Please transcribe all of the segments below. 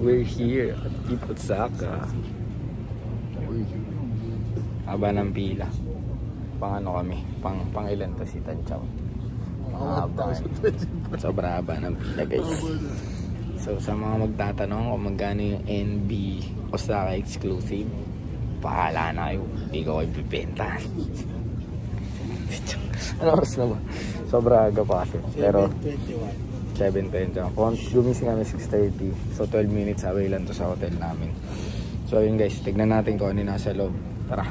We're here at Eat Osaka. Haba ng pila. Pang ano kami? Pang ilan to si Tanchaw? Haba. Sobra haba ng pila guys. So sa mga magtatanong kung magkano yung NB Osaka exclusive, pahala na kayo. Hindi ko kayo bibenta. Ano oras na ba? Sobra aga pa kasi. Pero 7:20. Gumising kami 6:30. So 12 minutes away lang to sa hotel namin. So yun guys, tignan natin kung ano nasa loob. Tara.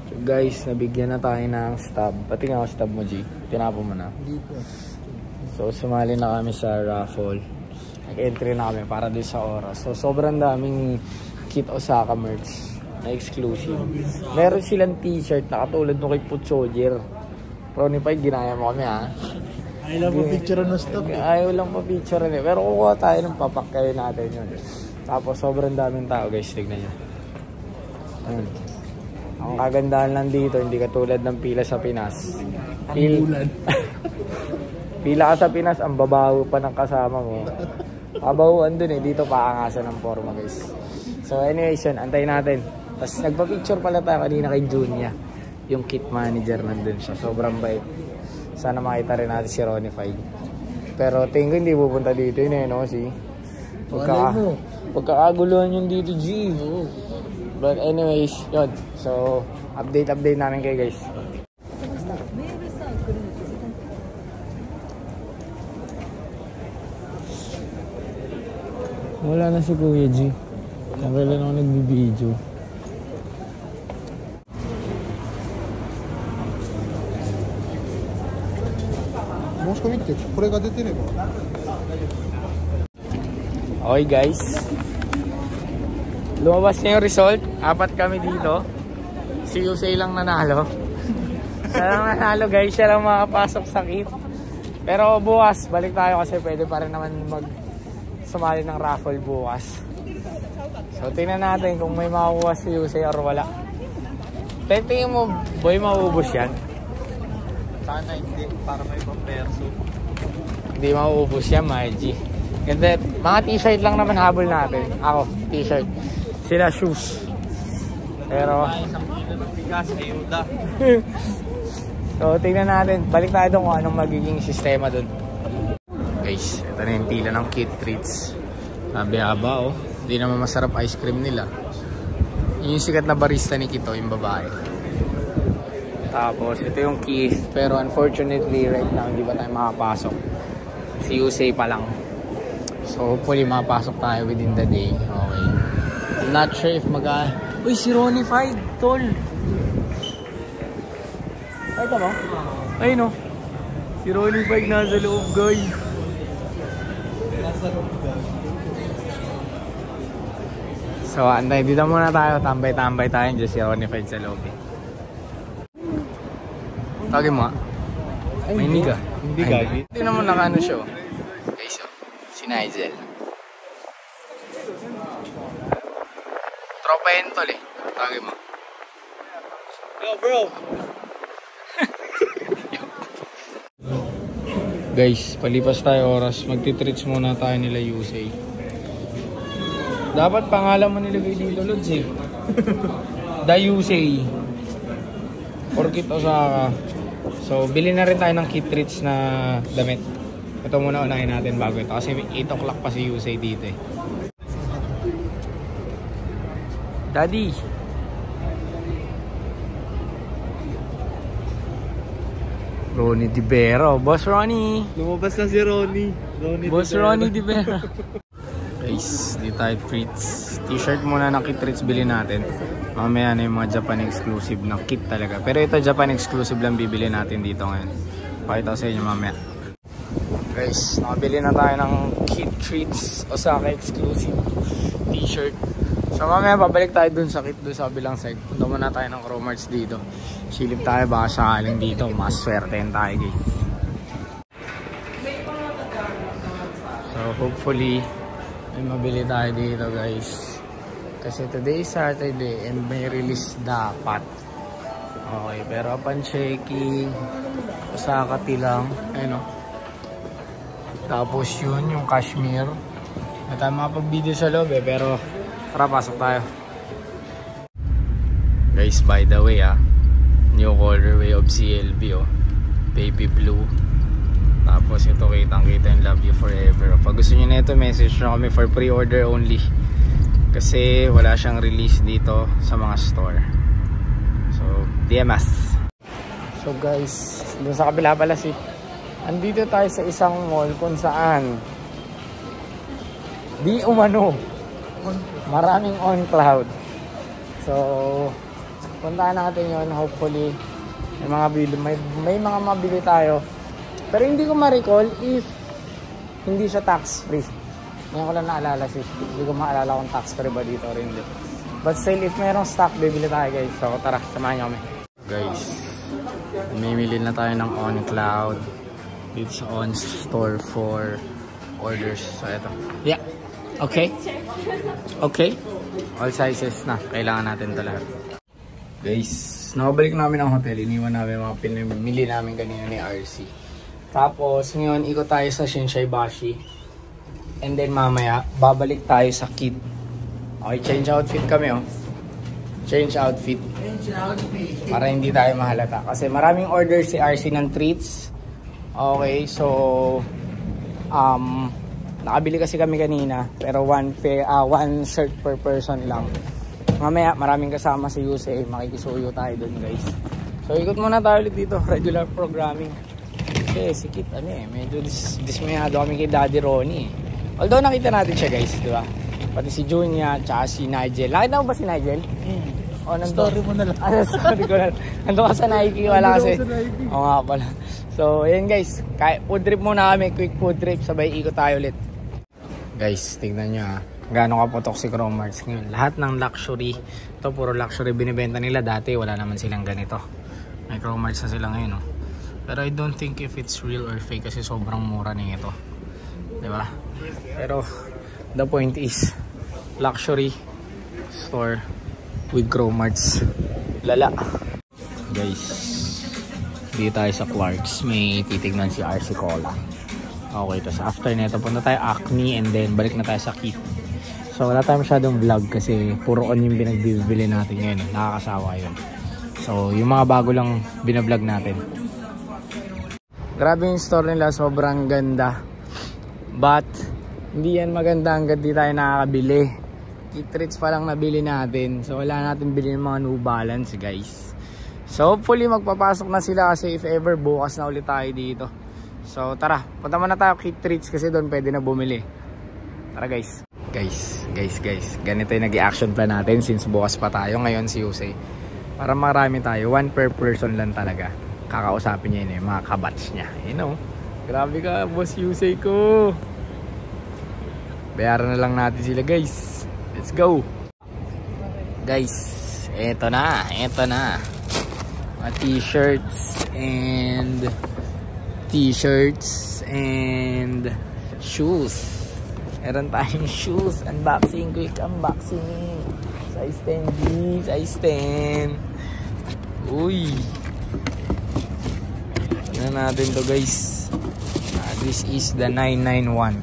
So guys, nabigyan na tayo ng stub. Pati nga stub mo, G. Tinapo mo na. So sumali na kami sa raffle. Nag-entry na kami para doon sa oras. So sobrang daming Kit Osaka merch na exclusive. Meron silang t-shirt na katulad nung kay Foot Soldier. Ronnie Pai, ginaya mo kami ha. Ayaw lang pa-picture ng stuff eh. Ayaw lang pa-picture eh. Pero kukuha tayo ng papakay natin yun. Tapos sobrang daming tao guys. Tignan nyo. Ayun. Ang kagandahan lang dito, hindi katulad ng pila sa Pinas. Pila ka sa Pinas, ang babaho pa ng kasama mo. Kabahuan dun eh. Dito paangasan ng forma guys. So anyways yun, antayin natin. Tapos nagpa-picture pala tayo kanina kay Junya. Yung kit manager nandun siya. Sobrang bait. Sana makita rin natin si Ronnie Five. Pero tingin ko hindi pupunta dito yun eh, no? Pagkakaguluhan yun dito, G. But anyways, yun. So, update namin kayo guys. Wala na si Kuya G. Kailan ako nagbibideo. Okay guys, lumabas na yung result. 4 kami dito. Si Yusei lang nanalo. Siya lang nanalo guys. Siya lang makapasok sa kit. Pero bukas balik tayo kasi pwede pa rin naman sumali ng raffle bukas. So tingnan natin kung may makukuha si Yusei or wala. Tingin mo boy, mauubos yan? Sana hindi, para may pamperso. Hindi mauubos yan, Maji. Ganda, mga t-shirt lang naman habol natin. Ako, t-shirt. Sila shoes. Pero Isang kilo ng bigas, ayuda. so tingnan natin. Balik tayo doon kung anong magiging sistema doon. Guys, ito na yung pila ng kit treats. Sabi haba oh. Hindi naman masarap ice cream nila. Yung sikat na barista ni Kito, yung babae. Tapos ito yung Keith. Pero unfortunately right now hindi pa tayo makapasok. Si Yusei pa lang. So hopefully makapasok tayo within the day. Okay. I'm not sure if Uy, si Ronnie Five, tol. Ay, ito no? Ay no. Si Ronnie Five nasa loob guys. Nasa loob guys. So antay, dito muna tayo. Tambay-tambay tayo. Diyan si Ronnie Five sa loob eh. Tawagin mo nga. May niga. Hindi gagi. Hindi naman nakano siya. Okay, so. Si Nigel. Tropa yun tol eh. Tawagin mo. Yo bro. Guys, palipas tayo oras. Magti-treats muna tayo nila Yusei. Dapat pangalan mo nilagay dito, Lods eh. The Yusei. Or Kit Osaka. So, bili na rin tayo ng kit treats na damit. Ito muna unahin natin bago ito. Kasi 8 o'clock pa si Yusei dito eh. Daddy! Ronnie Di Vera. Boss Ronnie! Lumabas na si Ronnie. Boss Ronnie Di Vera. Guys, di tayo treats. T-shirt muna ng kit treats bili natin. Mamaya na yung mga Japan exclusive na kit talaga. Pero ito Japan exclusive lang bibili natin dito ngayon. Pakita ko sa inyo mamaya. Guys, nakabili na tayo ng kit treats Osaka exclusive t-shirt. So mamaya pabalik tayo dun sa kit dun sa bilang side. Punta muna tayo ng Cromarts dito. Silip tayo baka sakaling dito. Mas swertein tayo guys. So hopefully may mabili tayo dito guys. Kasi today is Saturday and may release dapat. Okay, pero upon checking Sa katilang. Ayun o. Tapos yun, yung cashmere. Hindi tayo makapag-video sa loob eh, pero tara, pasok tayo. Guys, by the way new colorway of CLB baby blue. Tapos ito, kitang-kita yung Love You Forever. Pag gusto nyo na ito, message nyo kami for pre-order only. Kasi wala siyang release dito sa mga store. So, DMS. So guys, dun sa kabila pala andito tayo sa isang mall kung saan di umano maraming on cloud. So puntahan natin yon, hopefully may mga mabili tayo, pero hindi ko ma-recall if hindi siya tax free. Ngayon ko lang naalala, hindi ko maalala kung tax free ba dito or hindi, but still if mayroong stock bibili tayo guys. So tara, samahan nyo kami guys. Mimili na tayo ng on cloud. It's on store for orders. So ito. Yeah. Okay. Okay. All sizes na. Kailangan natin talaga. Guys, nakabalik namin ang hotel. Iniwan namin mga pinamili namin kanina ni RC. Tapos ngayon ikot tayo sa Shinsai Bashi. And then mamaya babalik tayo sa Kit. Okay, change outfit kami Change outfit. Para hindi tayo mahalata. Kasi maraming orders si RC ng treats. Okay, so nakabili kasi kami kanina, pero one shirt per person lang. Mamaya maraming kasama si Yusei, makikisuyo tayo dun guys. So ikot muna tayo ulit dito, regular programming. Kasi si Kit medyo dismayado kami kay Daddy Ronnie. Although nakita natin siya guys, di ba? Pati si Junia, tsaka si Nigel. Nakita mo ba si Nigel? Story mo na lang. Story ko na lang. Nandun ka sa Nike, wala kasi. Oo nga pala. So, ayan guys. Food trip muna kami. Quick food trip. Sabay ikot tayo ulit. Guys, tignan nyo gaano kapotok si Chromarts ngayon. Lahat ng luxury. Ito, puro luxury binibenta nila. Dati, wala naman silang ganito. May Chromarts na sila ngayon. Pero I don't think if it's real or fake kasi sobrang mura na ito. Diba? Pero, the point is, luxury store with Chromarts. Lala. Guys, dito tayo sa Clarks. May titignan si RC Cola. Okay, tapos after nito punta tayo Acme and then balik na tayo sa Kit. So wala tayo masyadong vlog kasi puro on yung pinagbibili natin ngayon. Nakakasawa yun. So yung mga bago lang binablog natin. Grabe yung store nila, sobrang ganda. But hindi yan maganda hanggang di tayo nakakabili. Kit treats pa lang nabili natin. So wala natin bilhin mga New Balance guys. So hopefully magpapasok na sila kasi if ever bukas na ulit tayo dito. So tara, punta muna tayo Kit Treats kasi doon pwede na bumili. Tara guys. Guys, ganito yung nag-i-action plan natin since bukas pa tayo. Ngayon si Yusei. Para marami tayo, one per person lang talaga. Kakausapin niya yun yung mga kabats niya. You know, grabe ka boss Yusei ko. Bayaran na lang natin sila guys. Let's go. Guys, eto na. Mga t-shirts and shoes. Meron tayong shoes. Unboxing, quick unboxing. Size 10 size 10. Uy. Ano natin to guys. This is the 991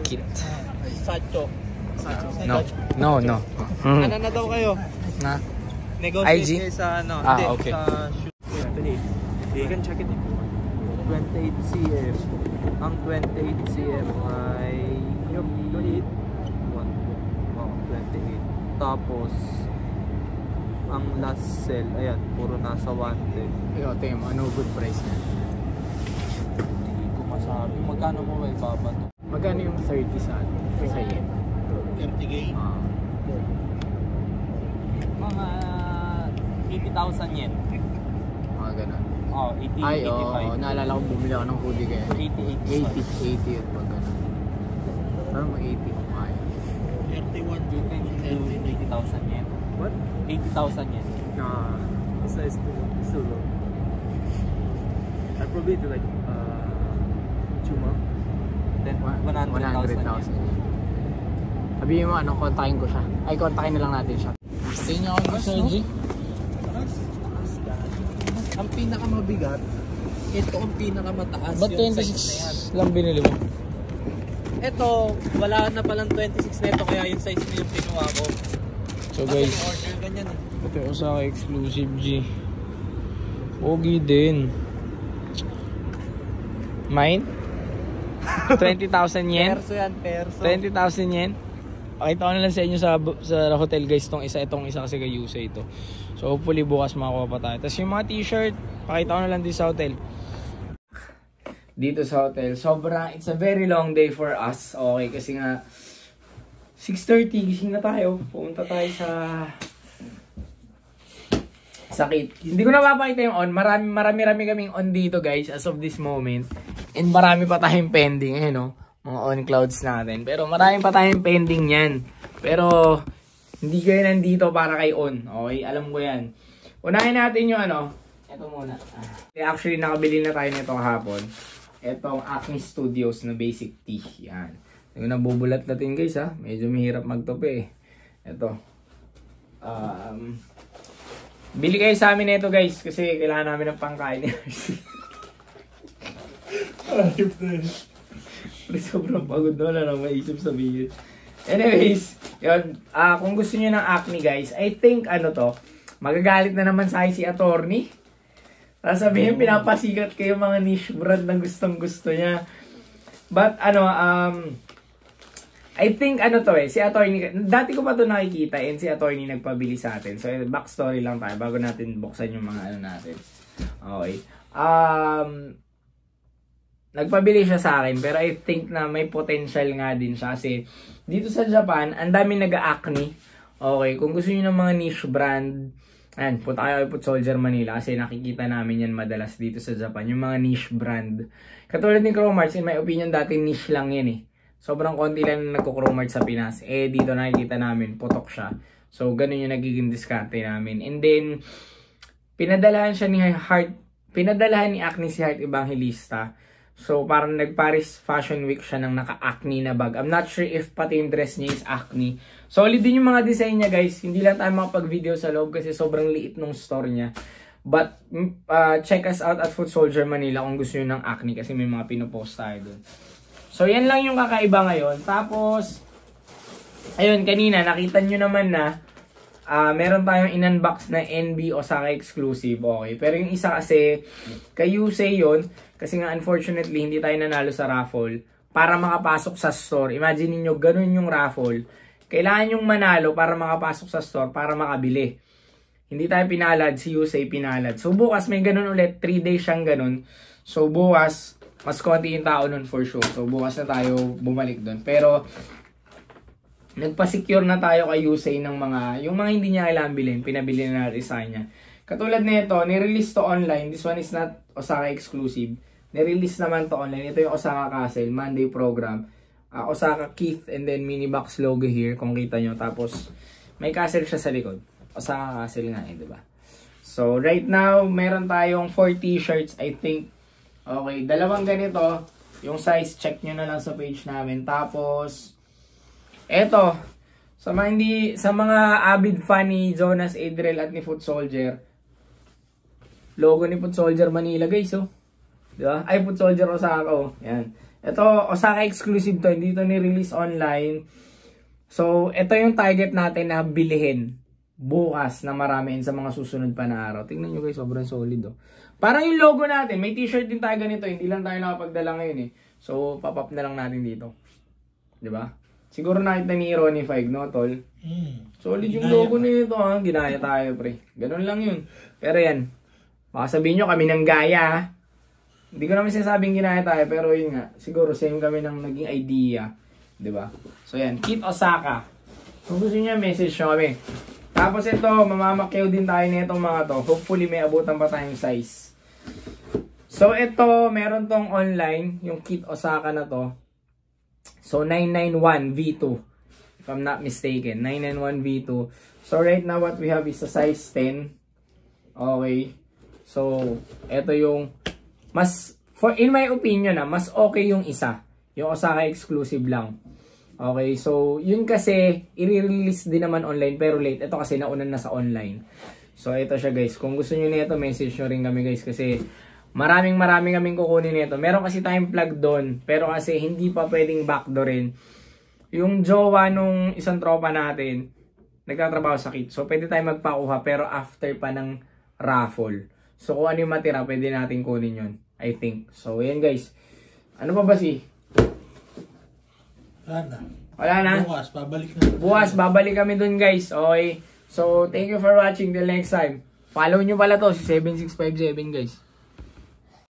kit. Sacho. No. Ano na daw kayo? Na? Negotiate sa ano? Okay. Sa shoe. You can check it. 28 cm. Ang 28 cm ay 28. 28. Tapos ang last sell, ayan, puro nasa 110. Yo, Tim, ano good price niya? Hindi ko masabi. Magkano mo may baba to? Magkano yung 30 sa yen? 30k? Mga 80,000 yen. Mga ganun. Oh, 80, Ay, 85. naalala ko bumili ako ng hoodie kaya 80 yun pag gano'n. Parang mag 80 kung kaya. 31 you can do 80,000 yen. What? 80,000 yen. Nah, it's too low. I probably do like 2 months. Then 100,000 yen. Sabihin mo, kontakin ko siya. Ay, kontakin na lang natin siya. Tingnan niyo ako ng Sergi. Ang pinakamabigat, ito ang pinakamataas. Ba't yung size na yan. 26 lang binili mo? Ito, wala na palang 26 na ito, kaya yung size na yung kinuha ko. So Kasi guys, yung order ganyan eh. ito yung Osaka exclusive G. Pogi din. Mine? 20,000 yen? Perso yan, perso. 20,000 yen? Pakita ko na lang sa inyo sa hotel guys itong isa kasi kay Yusei ito. So hopefully bukas makakuha pa tayo. Tapos yung mga t-shirt, pakita ko na lang din sa hotel. Dito sa hotel, it's a very long day for us. Okay, kasi nga 6:30 gising na tayo. Pumunta tayo sa sakit. Hindi ko na mapakita yung on. Marami kaming on dito guys as of this moment. And marami pa tayong pending no? Mga on clouds natin. Pero marami pa tayong pending yan. Pero hindi kayo nandito para kay on. Okay, alam ko yan. Unahin natin yung ito muna. Actually nakabili na tayo nito kahapon. Itong Acne Studios na basic tee. Yan. Yung nabubulat natin guys ha. Medyo mahirap magtope Ito. Bili kayo sa amin nito guys kasi kailangan namin ng pangkain ni RC. Ayop na yun. Sobrang pagod na wala nang maisip sabihin. Anyways, yun. Kung gusto niyo ng acne guys, I think magagalit na naman sa akin si attorney. Sasabihin, pinapasikat kayo mga niche brand na gustong gusto niya. But I think si attorney, dati ko pa ito nakikita and si attorney nagpabili sa atin. So backstory lang tayo bago natin buksan yung mga natin. Okay. Nagpabili siya sa akin pero I think na may potential nga din siya kasi dito sa Japan, ang dami nag-acne. Okay, kung gusto niyo ng mga niche brand, ayan, punta kayo kay Foot Soldier Manila kasi nakikita namin yan madalas dito sa Japan, yung mga niche brand. Katulad ni Cromarts, in my opinion, dati niche lang yan eh. Sobrang konti lang nagko-Cromarts sa Pinas. Dito nakikita namin, putok siya. So, ganun yung nagiging diskarte namin. And then, pinadalahan ni Acne si Heart Evangelista. So, parang nag-Paris Fashion Week siya ng naka-acne na bag. I'm not sure if pati yung dress niya is acne. Solid din yung mga design niya, guys. Hindi lang tayo makapag-video sa loob kasi sobrang liit nung store niya. But, check us out at Foot Soldier Manila kung gusto nyo ng acne kasi may mga pinopost tayo dun. So, yan lang yung kakaiba ngayon. Tapos, ayun, kanina, nakita nyo naman na meron tayong in-unbox na NB Osaka exclusive. Okay. Pero yung isa kasi, kay Yusei yun. Kasi nga, unfortunately, hindi tayo nanalo sa raffle. Para makapasok sa store. Imagine niyo ganun yung raffle. Kailangan yung manalo para makapasok sa store, para makabili. Hindi tayo pinalad, si Yusei pinalad. So, bukas may ganun ulit. 3 days siyang ganun. So, bukas, mas konti yung tao nun for sure. So, bukas na tayo bumalik dun. Pero, nagpa-secure na tayo kay Yusei ng yung mga hindi niya kailangan bilhin. Pinabili na natin sa kanya. Katulad nito, ni-release to online. This one is not Osaka exclusive. Ni-release naman to online. Ito yung Osaka Castle, Monday program. Osaka Keith and then mini box logo here. Kung kita nyo. Tapos, may castle siya sa likod. Osaka Castle nga diba? So, right now, meron tayong 4 t-shirts, I think. Okay, dalawang ganito. Yung size, check nyo na lang sa page namin. Tapos, eto, sa mga avid fan ni Jonas Adriel at ni Foot Soldier, logo ni Foot Soldier Manila guys, diba? Ay, Foot Soldier Osaka, yan. Ito, Osaka exclusive to, hindi to ni-release online. So, ito yung target natin na bilihin bukas na maramiin sa mga susunod pa na araw. Tingnan nyo guys, sobrang solid Parang yung logo natin, may t-shirt din tayo ganito, hindi lang tayo nakapagdala ngayon So, pop-up na lang natin dito. Diba? Siguro nakita ni Ronnie Fieg, no, tol? Solid yung logo nito, ginaya tayo, pre. Ganun lang yun. Pero yan, baka sabihin nyo kami ng gaya, Hindi ko naman sinasabing ginaya tayo, pero yun nga, siguro same kami ng naging idea. Diba? So yan, Kit Osaka. Kung gusto nyo, message nyo kami. Tapos ito, mamamakyaw din tayo nitong mga to. Hopefully may abutan pa tayong size. So ito, meron tong online, yung Kit Osaka na to. So 991 V2. If I'm not mistaken, 991 V2. So right now what we have is a size 10. Okay. So ito yung in my opinion mas okay yung isa. Yung Osaka exclusive lang. Okay, so yun kasi i-release din naman online pero late. Ito kasi nauna na sa online. So ito siya guys. Kung gusto niyo nito, message nyo rin kami guys kasi maraming kaming kukunin nito. Meron kasi tayong plug doon, pero kasi hindi pa pwedeng backdoorin. Yung jowa nung isang tropa natin, nagtatrabaho sa kit. So pwede tayo magpakuha pero after pa ng raffle. So kung ano yung matira, pwede natin kunin yun. I think. So yan guys. Ano pa ba si? Wala na. Bukas, babalik kami dun guys. Okay. So thank you for watching. Till next time. Follow nyo pala to si 7657 guys.